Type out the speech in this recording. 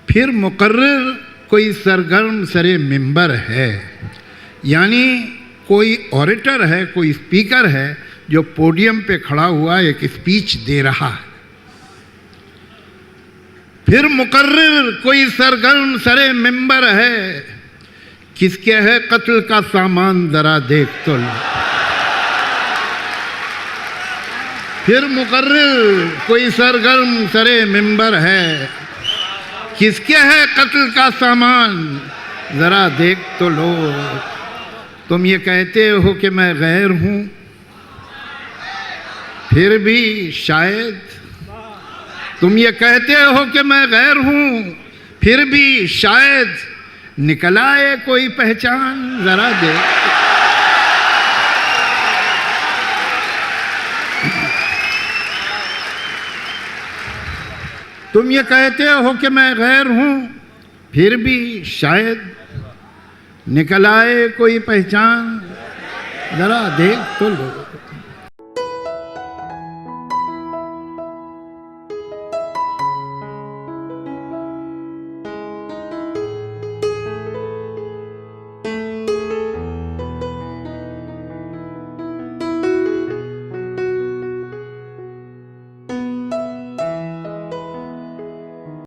फिर मुकर्रर कोई सरगर्म सरे मिंबर है, यानी कोई ऑरेटर है, कोई स्पीकर है जो पोडियम पे खड़ा हुआ एक स्पीच दे रहा है। फिर मुकर्रर कोई सरगर्म सरे मिंबर है, किसके है कत्ल का सामान जरा देख तो लो। फिर मुकर्रर कोई सरगर्म सरे मिंबर है, किसके है कत्ल का सामान जरा देख तो लो। तुम ये कहते हो कि मैं गैर हूं, फिर भी शायद, तुम ये कहते हो कि मैं गैर हूं, फिर भी शायद निकल आए कोई पहचान जरा देख। तुम ये कहते हो कि मैं गैर हूं, फिर भी शायद निकल आए कोई पहचान जरा देख तो लो।